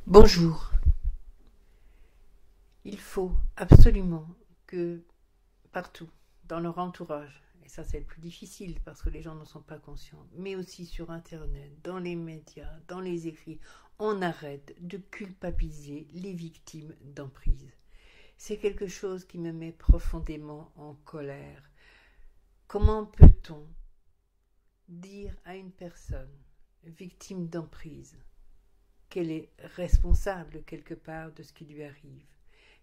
Bonjour. Il faut absolument que partout, dans leur entourage, et ça c'est le plus difficile parce que les gens n'en sont pas conscients, mais aussi sur Internet, dans les médias, dans les écrits, on arrête de culpabiliser les victimes d'emprise. C'est quelque chose qui me met profondément en colère. Comment peut-on dire à une personne victime d'emprise qu'elle est responsable quelque part de ce qui lui arrive,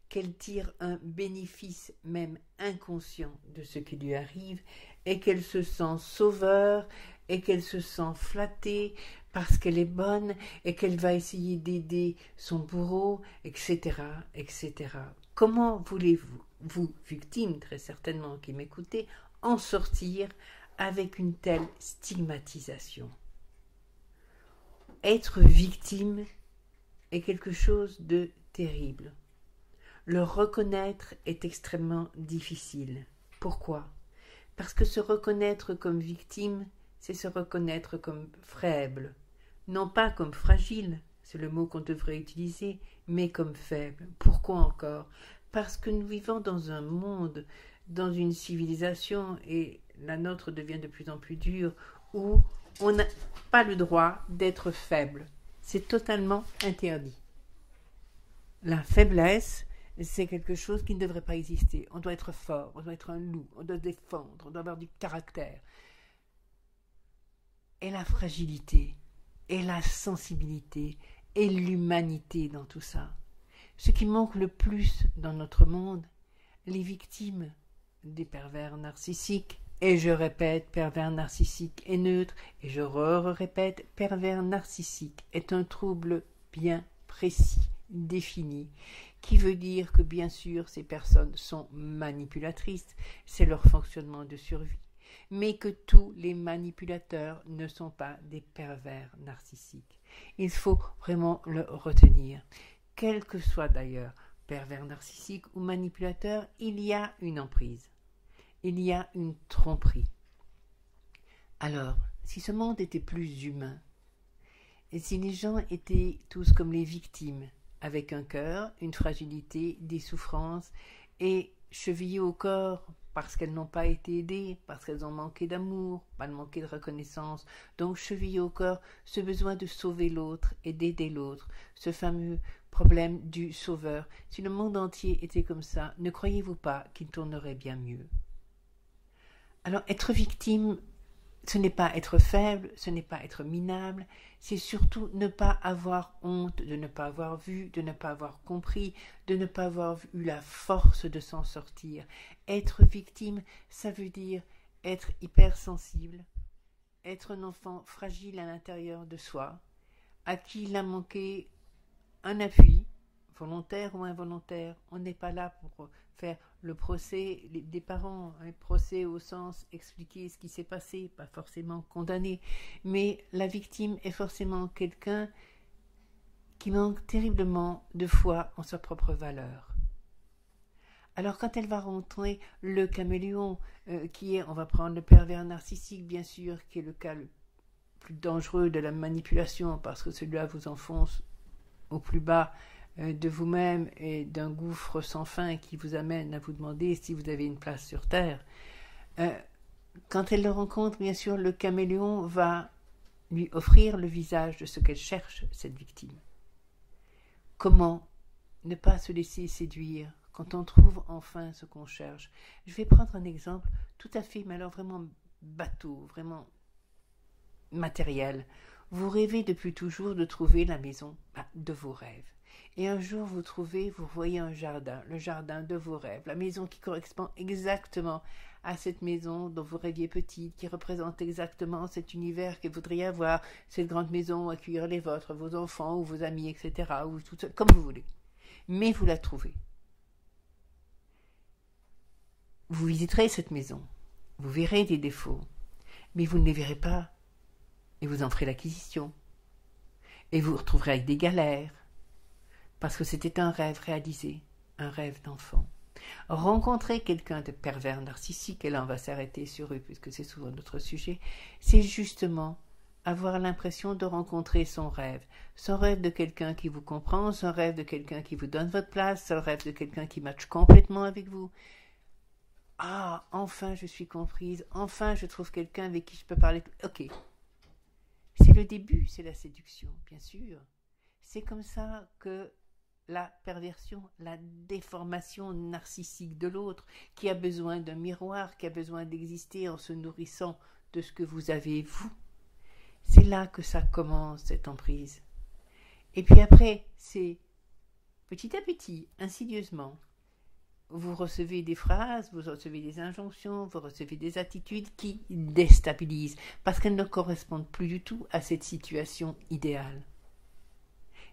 qu'elle tire un bénéfice même inconscient de ce qui lui arrive et qu'elle se sent sauveur et qu'elle se sent flattée parce qu'elle est bonne et qu'elle va essayer d'aider son bourreau, etc., etc. Comment voulez-vous, vous, victime très certainement qui m'écoutez, en sortir avec une telle stigmatisation? Être victime est quelque chose de terrible. Le reconnaître est extrêmement difficile. Pourquoi? Parce que se reconnaître comme victime, c'est se reconnaître comme faible. Non pas comme fragile, c'est le mot qu'on devrait utiliser, mais comme faible. Pourquoi encore? Parce que nous vivons dans un monde, dans une civilisation, et la nôtre devient de plus en plus dure, où on n'a pas le droit d'être faible. C'est totalement interdit. La faiblesse, c'est quelque chose qui ne devrait pas exister. On doit être fort, on doit être un loup, on doit se défendre, on doit avoir du caractère. Et la fragilité, et la sensibilité, et l'humanité dans tout ça. Ce qui manque le plus dans notre monde, les victimes des pervers narcissiques, et je répète, pervers narcissique est neutre, et je répète, pervers narcissique est un trouble bien précis, défini, qui veut dire que bien sûr ces personnes sont manipulatrices, c'est leur fonctionnement de survie, mais que tous les manipulateurs ne sont pas des pervers narcissiques. Il faut vraiment le retenir. Quel que soit d'ailleurs pervers narcissique ou manipulateur, il y a une emprise. Il y a une tromperie. Alors, si ce monde était plus humain, et si les gens étaient tous comme les victimes, avec un cœur, une fragilité, des souffrances, et chevillés au corps parce qu'elles n'ont pas été aidées, parce qu'elles ont manqué d'amour, pas manqué de reconnaissance, donc chevillés au corps, ce besoin de sauver l'autre et d'aider l'autre, ce fameux problème du sauveur. Si le monde entier était comme ça, ne croyez-vous pas qu'il tournerait bien mieux? Alors, être victime, ce n'est pas être faible, ce n'est pas être minable, c'est surtout ne pas avoir honte de ne pas avoir vu, de ne pas avoir compris, de ne pas avoir eu la force de s'en sortir. Être victime, ça veut dire être hypersensible, être un enfant fragile à l'intérieur de soi, à qui il a manqué un appui, volontaire ou involontaire. On n'est pas là pour faire le procès des parents, un procès au sens expliquer ce qui s'est passé, pas forcément condamner, mais la victime est forcément quelqu'un qui manque terriblement de foi en sa propre valeur. Alors quand elle va rencontrer le caméléon, qui est, on va prendre le pervers narcissique bien sûr, qui est le cas le plus dangereux de la manipulation, parce que celui-là vous enfonce au plus bas de vous-même et d'un gouffre sans fin qui vous amène à vous demander si vous avez une place sur Terre. Quand elle le rencontre, bien sûr, le caméléon va lui offrir le visage de ce qu'elle cherche, cette victime. Comment ne pas se laisser séduire quand on trouve enfin ce qu'on cherche? Je vais prendre un exemple tout à fait, mais alors vraiment bateau, vraiment matériel. Vous rêvez depuis toujours de trouver la maison de vos rêves. Et un jour, vous voyez un jardin, le jardin de vos rêves, la maison qui correspond exactement à cette maison dont vous rêviez petite, qui représente exactement cet univers que vous voudriez avoir, cette grande maison où accueillir les vôtres, vos enfants ou vos amis, etc., ou tout ça, comme vous voulez. Mais vous la trouvez. Vous visiterez cette maison, vous verrez des défauts, mais vous ne les verrez pas, et vous en ferez l'acquisition. Et vous vous retrouverez avec des galères, parce que c'était un rêve réalisé, un rêve d'enfant. Rencontrer quelqu'un de pervers narcissique, et là on va s'arrêter sur eux puisque c'est souvent notre sujet, c'est justement avoir l'impression de rencontrer son rêve de quelqu'un qui vous comprend, son rêve de quelqu'un qui vous donne votre place, son rêve de quelqu'un qui matche complètement avec vous. Ah, enfin je suis comprise, enfin je trouve quelqu'un avec qui je peux parler. Ok, c'est le début, c'est la séduction, bien sûr. C'est comme ça que la perversion, la déformation narcissique de l'autre, qui a besoin d'un miroir, qui a besoin d'exister en se nourrissant de ce que vous avez vous. C'est là que ça commence, cette emprise. Et puis après, c'est petit à petit, insidieusement. Vous recevez des phrases, vous recevez des injonctions, vous recevez des attitudes qui déstabilisent, parce qu'elles ne correspondent plus du tout à cette situation idéale.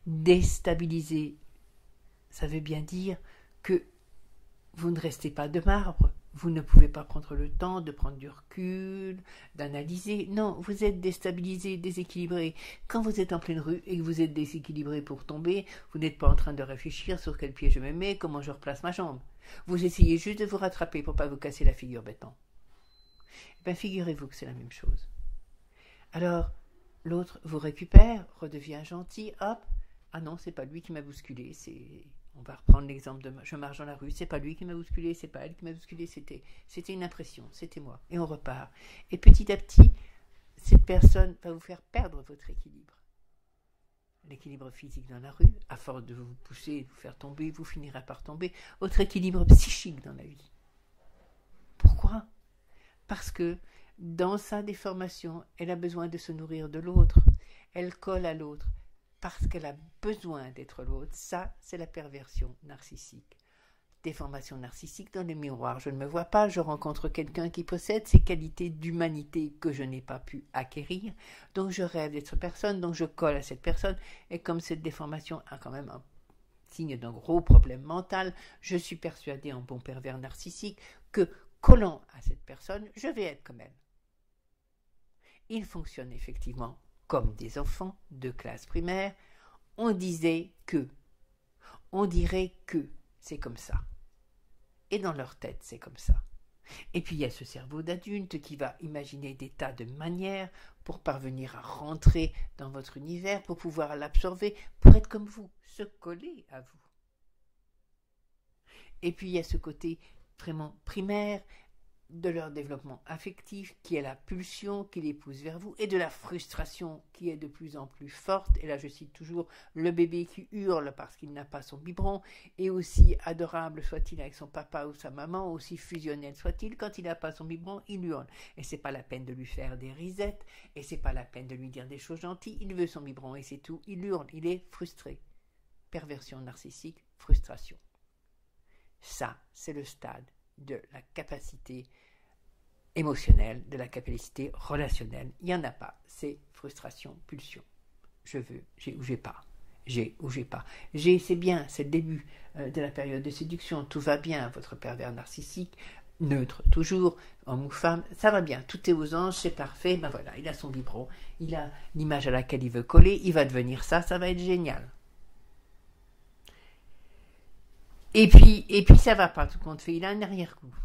Déstabiliser, ça veut bien dire que vous ne restez pas de marbre, vous ne pouvez pas prendre le temps de prendre du recul, d'analyser. Non, vous êtes déstabilisé, déséquilibré. Quand vous êtes en pleine rue et que vous êtes déséquilibré pour tomber, vous n'êtes pas en train de réfléchir sur quel pied je me mets, comment je replace ma jambe. Vous essayez juste de vous rattraper pour ne pas vous casser la figure bêtement. Eh bien, figurez-vous que c'est la même chose. Alors, l'autre vous récupère, redevient gentil, hop. Ah non, c'est pas lui qui m'a bousculé, c'est... On va reprendre l'exemple de je marche dans la rue, c'est pas lui qui m'a bousculé, c'est pas elle qui m'a bousculé, c'était une impression, c'était moi. Et on repart. Et petit à petit, cette personne va vous faire perdre votre équilibre. L'équilibre physique dans la rue, à force de vous pousser, de vous faire tomber, vous finirez par tomber. Votre équilibre psychique dans la vie. Pourquoi ? Parce que dans sa déformation, elle a besoin de se nourrir de l'autre. Elle colle à l'autre. Parce qu'elle a besoin d'être l'autre. Ça, c'est la perversion narcissique. Déformation narcissique dans le miroir. Je ne me vois pas, je rencontre quelqu'un qui possède ces qualités d'humanité que je n'ai pas pu acquérir. Donc je rêve d'être personne, donc je colle à cette personne. Et comme cette déformation a quand même un signe d'un gros problème mental, je suis persuadée en bon pervers narcissique que, collant à cette personne, je vais être comme elle. Il fonctionne effectivement comme des enfants de classe primaire, on dirait que, c'est comme ça. Et dans leur tête, c'est comme ça. Et puis il y a ce cerveau d'adulte qui va imaginer des tas de manières pour parvenir à rentrer dans votre univers, pour pouvoir l'absorber, pour être comme vous, se coller à vous. Et puis il y a ce côté vraiment primaire de leur développement affectif, qui est la pulsion qui les pousse vers vous, et de la frustration qui est de plus en plus forte. Et là, je cite toujours le bébé qui hurle parce qu'il n'a pas son biberon, et aussi adorable soit-il avec son papa ou sa maman, aussi fusionnel soit-il, quand il n'a pas son biberon, il hurle. Et c'est pas la peine de lui faire des risettes, et c'est pas la peine de lui dire des choses gentilles, il veut son biberon et c'est tout, il hurle, il est frustré. Perversion narcissique, frustration. Ça, c'est le stade de la capacité émotionnelle, de la capacité relationnelle. Il n'y en a pas. C'est frustration, pulsion. Je veux, j'ai ou j'ai pas. J'ai ou j'ai pas. J'ai, c'est bien, c'est le début de la période de séduction. Tout va bien, votre pervers narcissique, neutre toujours, homme ou femme, ça va bien. Tout est aux anges, c'est parfait. Ben voilà, il a son biberon, il a l'image à laquelle il veut coller, il va devenir ça, ça va être génial. Et puis ça va pas, tout compte fait. Il a un arrière-goût,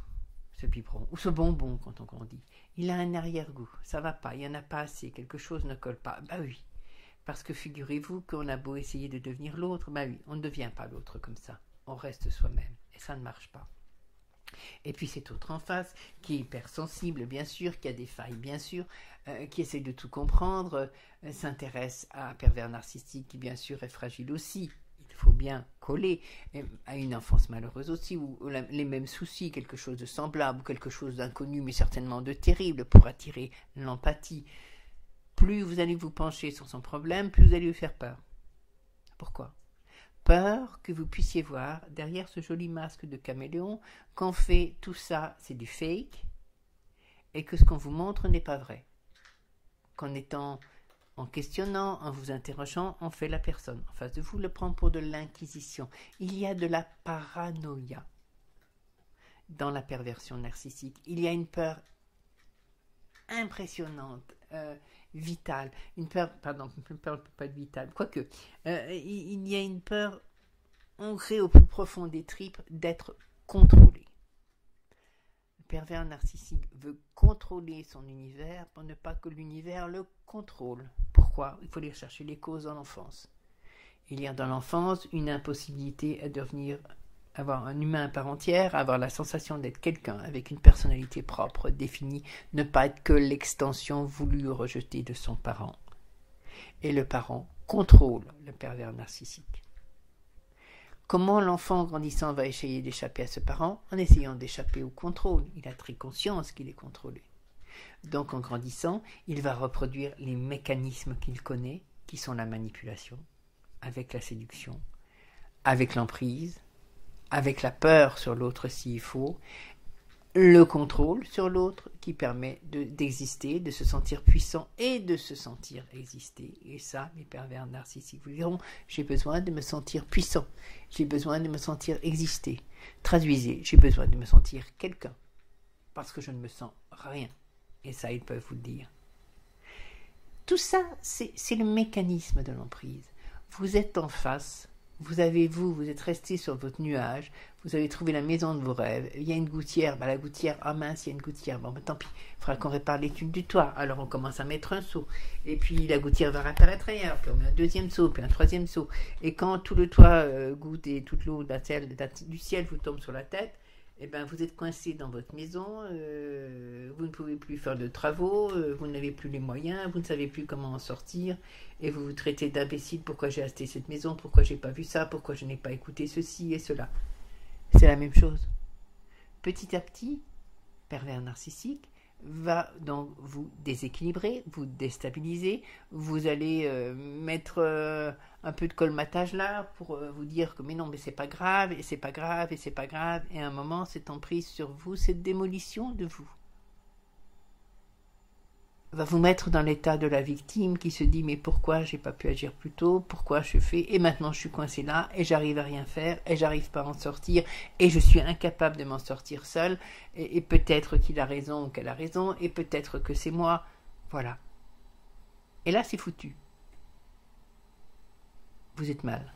ce biberon, ou ce bonbon quand on grandit. Il a un arrière-goût, ça va pas, il n'y en a pas assez, quelque chose ne colle pas. Bah oui, parce que figurez-vous qu'on a beau essayer de devenir l'autre, bah oui, on ne devient pas l'autre comme ça. On reste soi-même, et ça ne marche pas. Et puis cet autre en face, qui est hypersensible, bien sûr, qui a des failles, bien sûr, qui essaie de tout comprendre, s'intéresse à un pervers narcissique qui, bien sûr, est fragile aussi. Il faut bien coller à une enfance malheureuse aussi, ou les mêmes soucis, quelque chose de semblable, quelque chose d'inconnu, mais certainement de terrible, pour attirer l'empathie. Plus vous allez vous pencher sur son problème, plus vous allez lui faire peur. Pourquoi ? Peur que vous puissiez voir, derrière ce joli masque de caméléon, qu'en fait tout ça, c'est du fake, et que ce qu'on vous montre n'est pas vrai. En questionnant, en vous interrogeant, on fait la personne en face de vous le prend pour de l'inquisition. Il y a de la paranoïa dans la perversion narcissique. Il y a une peur impressionnante, vitale. Une peur ne peut pas être vitale, quoique. Il y a une peur ancrée au plus profond des tripes d'être contrôlé. pervers narcissique veut contrôler son univers pour ne pas que l'univers le contrôle. Pourquoi? Il faut aller chercher les causes dans l'enfance. Il y a dans l'enfance une impossibilité à devenir, avoir un humain à part entière, avoir la sensation d'être quelqu'un avec une personnalité propre, définie, ne pas être que l'extension voulue ou rejetée de son parent. Et le parent contrôle le pervers narcissique. Comment l'enfant grandissant va essayer d'échapper à ce parent? En essayant d'échapper au contrôle. Il a très conscience qu'il est contrôlé. Donc en grandissant, il va reproduire les mécanismes qu'il connaît, qui sont la manipulation, avec la séduction, avec l'emprise, avec la peur sur l'autre s'il faut, le contrôle sur l'autre qui permet d'exister, de se sentir puissant et de se sentir exister. Et ça, les pervers narcissiques vous diront, j'ai besoin de me sentir puissant, j'ai besoin de me sentir exister. Traduisez, j'ai besoin de me sentir quelqu'un, parce que je ne me sens rien. Et ça, ils peuvent vous le dire. Tout ça, c'est le mécanisme de l'emprise. Vous êtes en face, vous êtes resté sur votre nuage, vous avez trouvé la maison de vos rêves, il y a une gouttière, la gouttière, ah mince, il y a une gouttière, bon tant pis, il faudra qu'on répare l'étude du toit, alors on commence à mettre un seau, et puis la gouttière va réapparaître ailleurs, puis on met un deuxième seau, puis un troisième seau, et quand tout le toit goutte et toute l'eau du ciel vous tombe sur la tête, eh ben, vous êtes coincé dans votre maison, vous ne pouvez plus faire de travaux, vous n'avez plus les moyens, vous ne savez plus comment en sortir, et vous vous traitez d'imbécile, pourquoi j'ai acheté cette maison, pourquoi j'ai pas vu ça, pourquoi je n'ai pas écouté ceci et cela. C'est la même chose. Petit à petit, pervers narcissique va donc vous déséquilibrer, vous déstabiliser, vous allez mettre un peu de colmatage là pour vous dire que mais non, mais c'est pas grave, et c'est pas grave, et c'est pas grave, et à un moment, cette emprise sur vous, cette démolition de vous, va vous mettre dans l'état de la victime qui se dit mais pourquoi j'ai pas pu agir plus tôt, pourquoi je fais, et maintenant je suis coincé là, et j'arrive à rien faire, et j'arrive pas à en sortir, et je suis incapable de m'en sortir seul, et peut-être qu'il a raison ou qu'elle a raison, et peut-être que c'est moi, voilà. Et là c'est foutu. Vous êtes mal.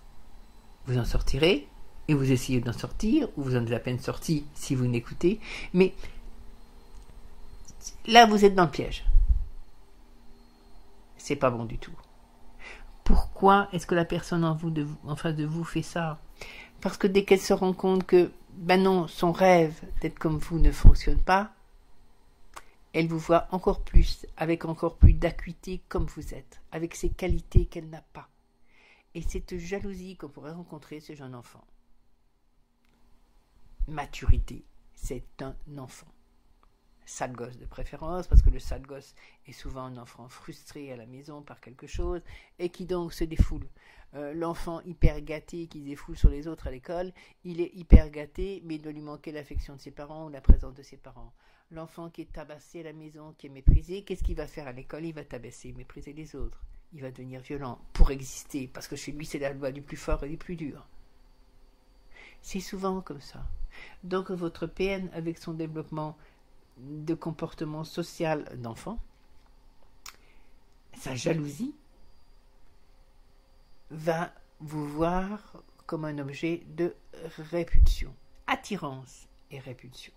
Vous en sortirez, et vous essayez d'en sortir, ou vous en êtes à peine sorti si vous n'écoutez, mais là vous êtes dans le piège. C'est pas bon du tout. Pourquoi est-ce que la personne en face de vous fait ça? Parce que dès qu'elle se rend compte que, ben non, son rêve d'être comme vous ne fonctionne pas, elle vous voit encore plus, avec encore plus d'acuité comme vous êtes, avec ces qualités qu'elle n'a pas. Et cette jalousie qu'on pourrait rencontrer chez un enfant. Maturité, c'est un enfant. Sale gosse de préférence, parce que le sale gosse est souvent un enfant frustré à la maison par quelque chose et qui donc se défoule. L'enfant hyper gâté qui se défoule sur les autres à l'école, il est hyper gâté, mais il doit lui manquer l'affection de ses parents ou la présence de ses parents. L'enfant qui est tabassé à la maison, qui est méprisé, qu'est-ce qu'il va faire à l'école? Il va tabasser, mépriser les autres. Il va devenir violent pour exister, parce que chez lui c'est la loi du plus fort et du plus dur. C'est souvent comme ça. Donc votre PN, avec son développement de comportement social d'enfant, sa jalousie va vous voir comme un objet de répulsion. Attirance et répulsion.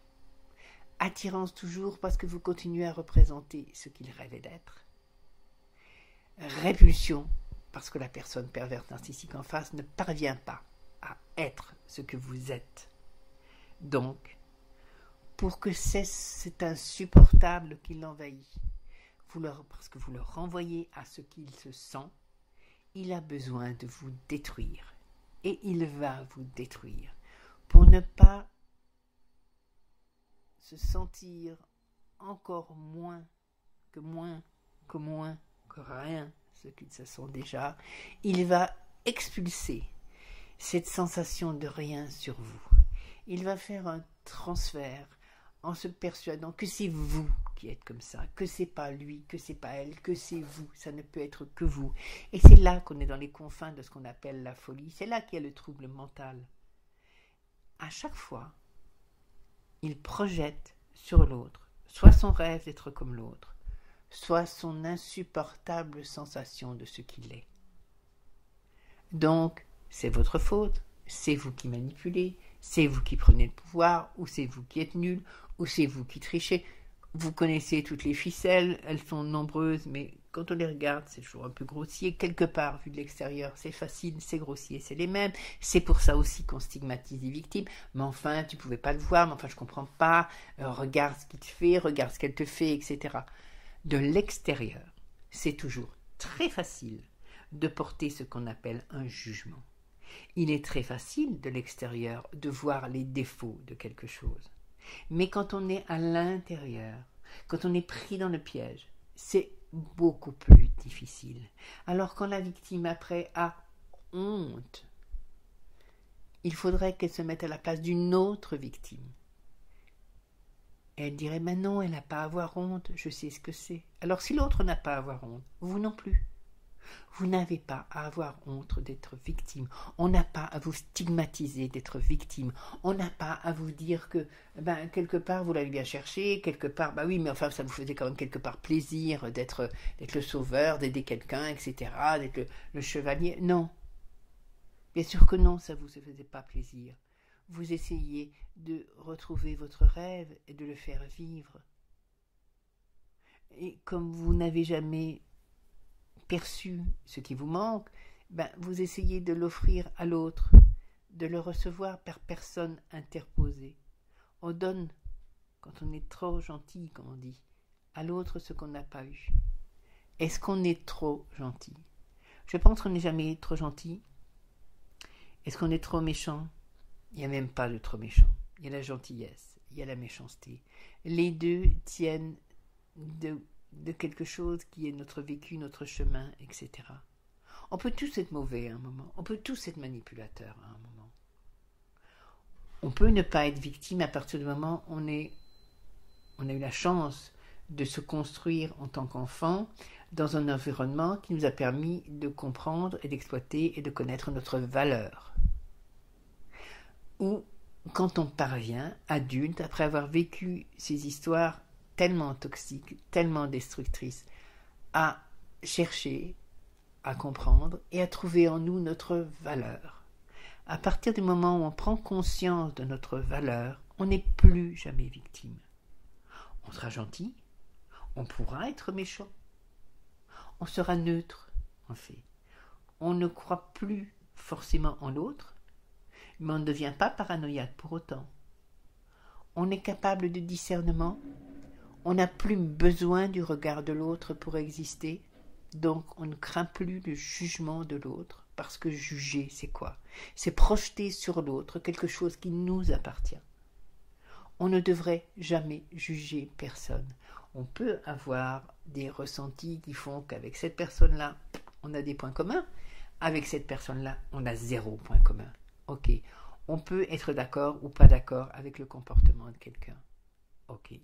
Attirance toujours parce que vous continuez à représenter ce qu'il rêvait d'être. Répulsion parce que la personne perverse narcissique en face ne parvient pas à être ce que vous êtes. Donc, pour que c'est insupportable qui l'envahit, parce que vous le renvoyez à ce qu'il se sent, il a besoin de vous détruire. Et il va vous détruire pour ne pas se sentir encore moins que rien, ce qu'ils se sont déjà. Il va expulser cette sensation de rien sur vous. Il va faire un transfert en se persuadant que c'est vous qui êtes comme ça, que c'est pas lui, que c'est pas elle, que c'est vous, ça ne peut être que vous. Et c'est là qu'on est dans les confins de ce qu'on appelle la folie, c'est là qu'il y a le trouble mental. À chaque fois, il projette sur l'autre, soit son rêve d'être comme l'autre, soit son insupportable sensation de ce qu'il est. Donc, c'est votre faute, c'est vous qui manipulez, c'est vous qui prenez le pouvoir, ou c'est vous qui êtes nul, ou c'est vous qui trichez. Vous connaissez toutes les ficelles, elles sont nombreuses, mais quand on les regarde, c'est toujours un peu grossier. Quelque part, vu de l'extérieur, c'est facile, c'est grossier, c'est les mêmes. C'est pour ça aussi qu'on stigmatise les victimes. Mais enfin, tu pouvais pas le voir, mais enfin, je comprends pas. Regarde ce qu'il te fait, regarde ce qu'elle te fait, etc. De l'extérieur, c'est toujours très facile de porter ce qu'on appelle un jugement. Il est très facile de l'extérieur de voir les défauts de quelque chose. Mais quand on est à l'intérieur, quand on est pris dans le piège, c'est beaucoup plus difficile. Alors quand la victime après a honte, il faudrait qu'elle se mette à la place d'une autre victime. Elle dirait, mais non, elle n'a pas à avoir honte, je sais ce que c'est. Alors si l'autre n'a pas à avoir honte, vous non plus. Vous n'avez pas à avoir honte d'être victime. On n'a pas à vous stigmatiser d'être victime. On n'a pas à vous dire que, quelque part, vous l'avez bien cherché, quelque part, oui, mais enfin, ça vous faisait quand même quelque part plaisir d'être le sauveur, d'aider quelqu'un, etc., d'être le chevalier. Non. Bien sûr que non, ça ne vous faisait pas plaisir. Vous essayez de retrouver votre rêve et de le faire vivre. Et comme vous n'avez jamais perçu ce qui vous manque, vous essayez de l'offrir à l'autre, de le recevoir par personne interposée. On donne, quand on est trop gentil, comme on dit, à l'autre ce qu'on n'a pas eu. Est-ce qu'on est trop gentil? Je pense qu'on n'est jamais trop gentil. Est-ce qu'on est trop méchant? Il n'y a même pas de trop méchant. Il y a la gentillesse, il y a la méchanceté. Les deux tiennent de quelque chose qui est notre vécu, notre chemin, etc. On peut tous être mauvais à un moment. On peut tous être manipulateurs à un moment. On peut ne pas être victime à partir du moment où on a eu la chance de se construire en tant qu'enfant dans un environnement qui nous a permis de comprendre et d'exploiter et de connaître notre valeur. Ou quand on parvient, adulte, après avoir vécu ces histoires tellement toxiques, tellement destructrices, à chercher, à comprendre et à trouver en nous notre valeur. À partir du moment où on prend conscience de notre valeur, on n'est plus jamais victime. On sera gentil, on pourra être méchant, on sera neutre, en fait. On ne croit plus forcément en l'autre, mais on ne devient pas paranoïaque pour autant. On est capable de discernement. On n'a plus besoin du regard de l'autre pour exister, donc on ne craint plus le jugement de l'autre, parce que juger, c'est quoi? C'est projeter sur l'autre quelque chose qui nous appartient. On ne devrait jamais juger personne. On peut avoir des ressentis qui font qu'avec cette personne-là, on a des points communs. Avec cette personne-là, on a 0 point commun. Ok. On peut être d'accord ou pas d'accord avec le comportement de quelqu'un. Ok.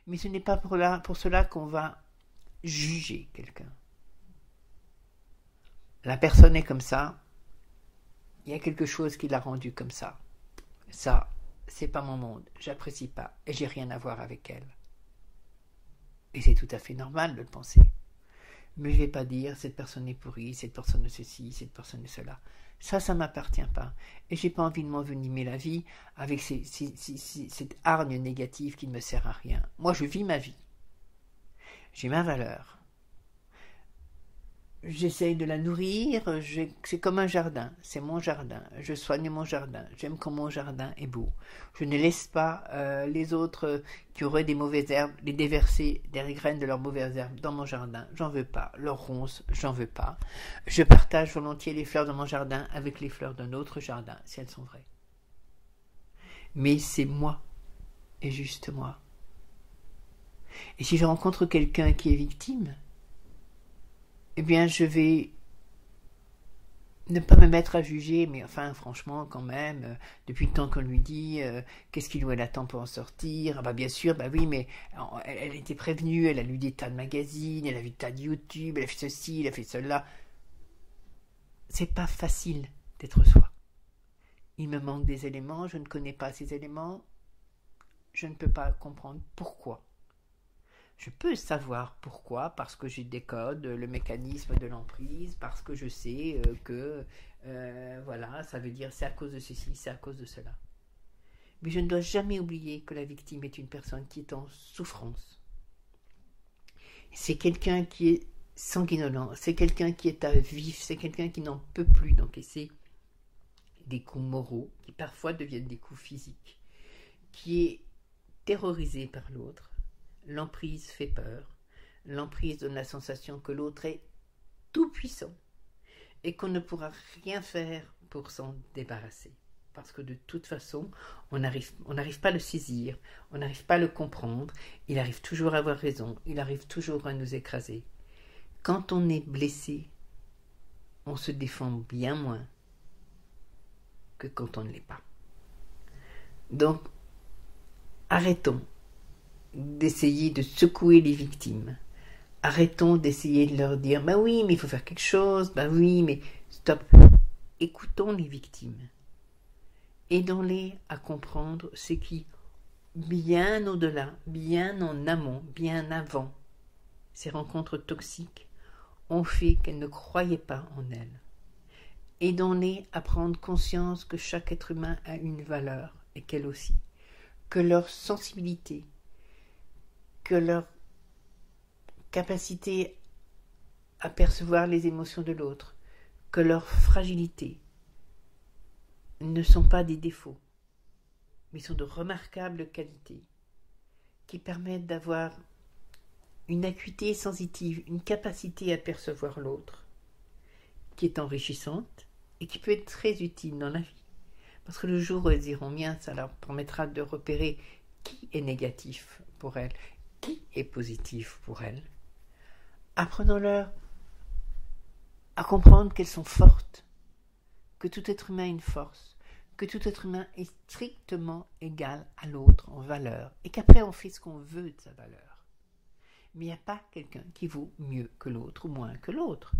Mais ce n'est pas pour cela qu'on va juger quelqu'un. La personne est comme ça, il y a quelque chose qui l'a rendue comme ça. Ça, c'est pas mon monde, j'apprécie pas, et j'ai rien à voir avec elle. Et c'est tout à fait normal de le penser. Mais je vais pas dire, cette personne est pourrie, cette personne est ceci, cette personne est cela. Ça m'appartient pas. Et j'ai pas envie de m'envenimer la vie avec cette hargne négative qui ne me sert à rien. Moi, je vis ma vie. J'ai ma valeur. J'essaye de la nourrir, c'est comme un jardin, c'est mon jardin, je soigne mon jardin, j'aime quand mon jardin est beau. Je ne laisse pas les autres qui auraient des mauvaises herbes, les déverser des graines de leurs mauvaises herbes dans mon jardin, j'en veux pas. Leurs ronces, j'en veux pas. Je partage volontiers les fleurs de mon jardin avec les fleurs d'un autre jardin, si elles sont vraies. Mais c'est moi, et juste moi. Et si je rencontre quelqu'un qui est victime, eh bien, je vais ne pas me mettre à juger, mais enfin, franchement, quand même, depuis le temps qu'on lui dit, qu'est-ce qu'il ou elle attend pour en sortir? Bien sûr, oui, mais elle était prévenue, elle a lu des tas de magazines, elle a vu des tas de YouTube, elle a fait ceci, elle a fait cela. C'est pas facile d'être soi. Il me manque des éléments, je ne connais pas ces éléments, je ne peux pas comprendre pourquoi. Je peux savoir pourquoi, parce que j'ai des codes, le mécanisme de l'emprise, parce que je sais que, voilà, ça veut dire c'est à cause de ceci, c'est à cause de cela. Mais je ne dois jamais oublier que la victime est une personne qui est en souffrance. C'est quelqu'un qui est sanguinolent, c'est quelqu'un qui est à vif, c'est quelqu'un qui n'en peut plus d'encaisser des coups moraux, qui parfois deviennent des coups physiques, qui est terrorisé par l'autre. L'emprise fait peur, l'emprise donne la sensation que l'autre est tout puissant et qu'on ne pourra rien faire pour s'en débarrasser. Parce que de toute façon, on n'arrive pas à le saisir, on n'arrive pas à le comprendre, il arrive toujours à avoir raison, il arrive toujours à nous écraser. Quand on est blessé, on se défend bien moins que quand on ne l'est pas. Donc, arrêtons d'essayer de secouer les victimes. Arrêtons d'essayer de leur dire « Ben oui, mais il faut faire quelque chose, ben oui, mais stop ». Écoutons les victimes. Aidons-les à comprendre ce qui, bien au-delà, bien en amont, bien avant ces rencontres toxiques, ont fait qu'elles ne croyaient pas en elles. Aidons-les à prendre conscience que chaque être humain a une valeur et qu'elle aussi, que leur sensibilité, que leur capacité à percevoir les émotions de l'autre, que leur fragilité ne sont pas des défauts, mais sont de remarquables qualités qui permettent d'avoir une acuité sensitive, une capacité à percevoir l'autre, qui est enrichissante et qui peut être très utile dans la vie. Parce que le jour où elles iront bien, ça leur permettra de repérer qui est négatif pour elles, qui est positif pour elles. Apprenons-leur à comprendre qu'elles sont fortes, que tout être humain a une force, que tout être humain est strictement égal à l'autre en valeur, et qu'après on fait ce qu'on veut de sa valeur. Mais il n'y a pas quelqu'un qui vaut mieux que l'autre ou moins que l'autre.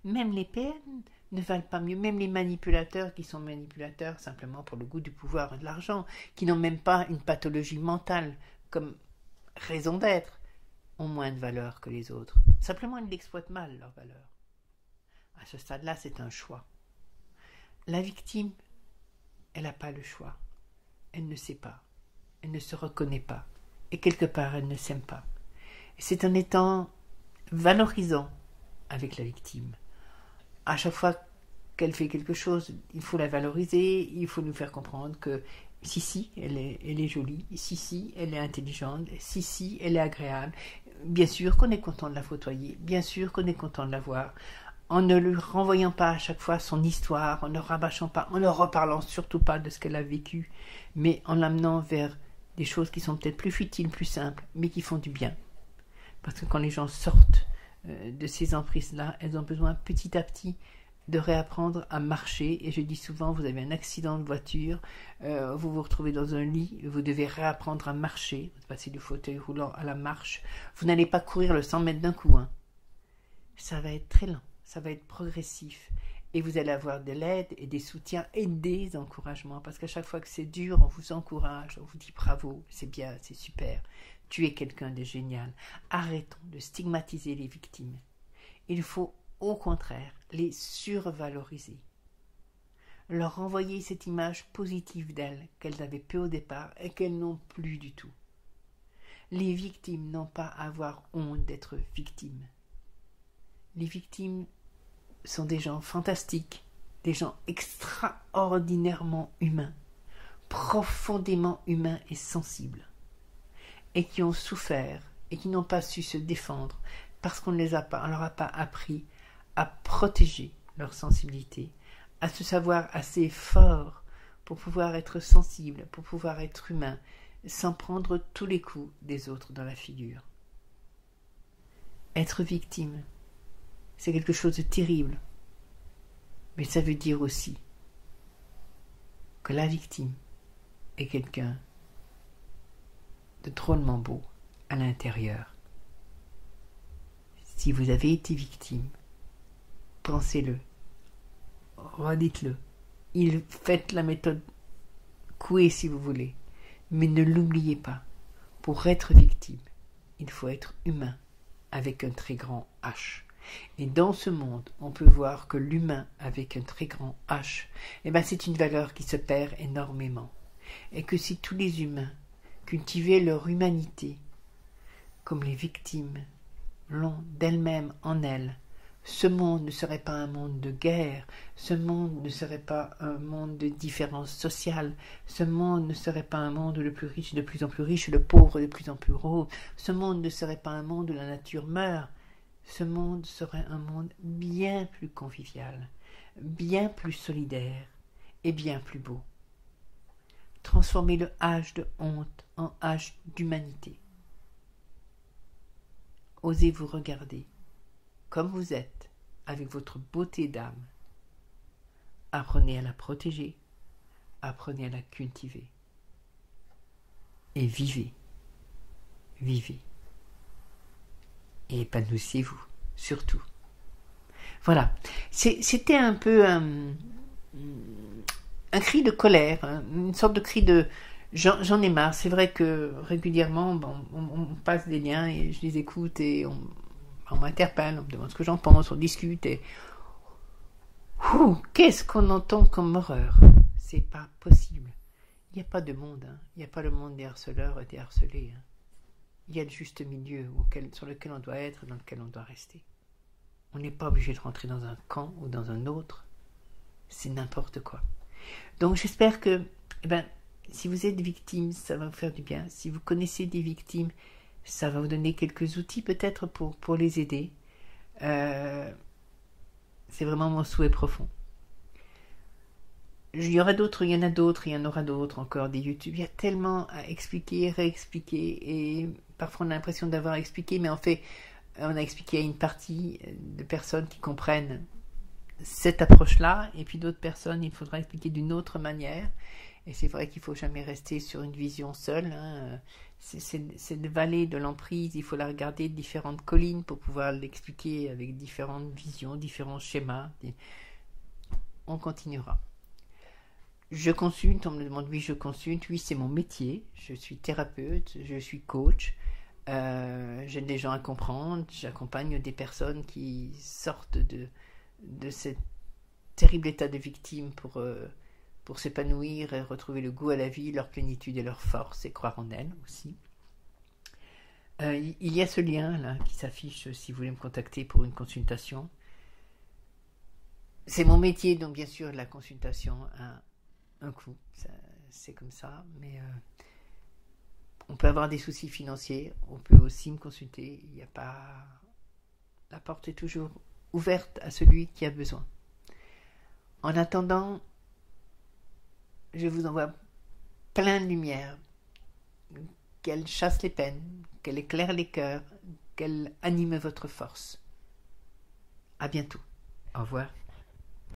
Même les PN ne valent pas mieux, même les manipulateurs qui sont manipulateurs simplement pour le goût du pouvoir et de l'argent, qui n'ont même pas une pathologie mentale comme raison d'être, ont moins de valeur que les autres. Simplement, ils l'exploitent mal, leur valeur. À ce stade-là, c'est un choix. La victime, elle n'a pas le choix. Elle ne sait pas. Elle ne se reconnaît pas. Et quelque part, elle ne s'aime pas. Et c'est en étant valorisant avec la victime. À chaque fois qu'elle fait quelque chose, il faut la valoriser, il faut nous faire comprendre que si, elle est jolie, si, elle est intelligente, si, elle est agréable. Bien sûr qu'on est content de la côtoyer, bien sûr qu'on est content de la voir, en ne lui renvoyant pas à chaque fois son histoire, en ne rabâchant pas, en ne reparlant surtout pas de ce qu'elle a vécu, mais en l'amenant vers des choses qui sont peut-être plus futiles, plus simples, mais qui font du bien. Parce que quand les gens sortent de ces emprises-là, elles ont besoin petit à petit de réapprendre à marcher. Et je dis souvent, vous avez un accident de voiture, vous vous retrouvez dans un lit, vous devez réapprendre à marcher, vous passez du fauteuil roulant à la marche. Vous n'allez pas courir le 100 mètres d'un coup. Ça va être très lent, ça va être progressif. Et vous allez avoir de l'aide et des soutiens et des encouragements. Parce qu'à chaque fois que c'est dur, on vous encourage, on vous dit bravo, c'est bien, c'est super. Tu es quelqu'un de génial. Arrêtons de stigmatiser les victimes. Il faut au contraire les survaloriser. Leur renvoyer cette image positive d'elles qu'elles avaient peu au départ et qu'elles n'ont plus du tout. Les victimes n'ont pas à avoir honte d'être victimes. Les victimes sont des gens fantastiques, des gens extraordinairement humains, profondément humains et sensibles, et qui ont souffert et qui n'ont pas su se défendre parce qu'on ne leur a pas appris à protéger leur sensibilité, à se savoir assez fort pour pouvoir être sensible, pour pouvoir être humain, sans prendre tous les coups des autres dans la figure. Être victime, c'est quelque chose de terrible, mais ça veut dire aussi que la victime est quelqu'un de drôlement beau à l'intérieur. Si vous avez été victime, pensez-le, redites-le, faites la méthode Coué si vous voulez, mais ne l'oubliez pas, pour être victime, il faut être humain avec un très grand H. Et dans ce monde, on peut voir que l'humain avec un très grand H, c'est une valeur qui se perd énormément. Et que si tous les humains cultivaient leur humanité, comme les victimes l'ont d'elles-mêmes en elles, ce monde ne serait pas un monde de guerre, ce monde ne serait pas un monde de différence sociale, ce monde ne serait pas un monde où le plus riche est de plus en plus riche, le pauvre de plus en plus pauvre, ce monde ne serait pas un monde où la nature meurt, ce monde serait un monde bien plus convivial, bien plus solidaire et bien plus beau. Transformer le âge de honte en âge d'humanité. Osez vous regarder comme vous êtes, avec votre beauté d'âme. Apprenez à la protéger, apprenez à la cultiver. Et vivez, vivez. Et épanouissez-vous, surtout. Voilà, c'était un peu un cri de colère, hein, une sorte de cri de j'en ai marre. C'est vrai que régulièrement, on passe des liens et je les écoute et on m'interpelle, on me demande ce que j'en pense, on discute et qu'est-ce qu'on entend comme horreur. C'est pas possible. Il n'y a pas de monde, hein. Il n'y a pas le monde des harceleurs et des harcelés. Hein. Il y a le juste milieu sur lequel on doit être et dans lequel on doit rester. On n'est pas obligé de rentrer dans un camp ou dans un autre. C'est n'importe quoi. Donc j'espère que, si vous êtes victime, ça va vous faire du bien. Si vous connaissez des victimes, ça va vous donner quelques outils peut-être pour les aider. C'est vraiment mon souhait profond. Il y en a d'autres, il y en aura d'autres encore, des YouTube. Il y a tellement à expliquer, réexpliquer, et parfois on a l'impression d'avoir expliqué, mais en fait, on a expliqué à une partie de personnes qui comprennent cette approche-là, et puis d'autres personnes, il faudra expliquer d'une autre manière. Et c'est vrai qu'il ne faut jamais rester sur une vision seule. Hein. Cette vallée de l'emprise, il faut la regarder de différentes collines pour pouvoir l'expliquer avec différentes visions, différents schémas. On continuera. Je consulte, on me demande, oui, je consulte, oui, c'est mon métier. Je suis thérapeute, je suis coach. J'aide les gens à comprendre. J'accompagne des personnes qui sortent de ce terrible état de victime pour s'épanouir et retrouver le goût à la vie, leur plénitude et leur force, et croire en elles aussi. Il y a ce lien là qui s'affiche si vous voulez me contacter pour une consultation. C'est mon métier, donc bien sûr la consultation a un coût, c'est comme ça, mais on peut avoir des soucis financiers, on peut aussi me consulter, il n'y a pas... La porte est toujours ouverte à celui qui a besoin. En attendant, je vous envoie plein de lumière, qu'elle chasse les peines, qu'elle éclaire les cœurs, qu'elle anime votre force. À bientôt. Au revoir.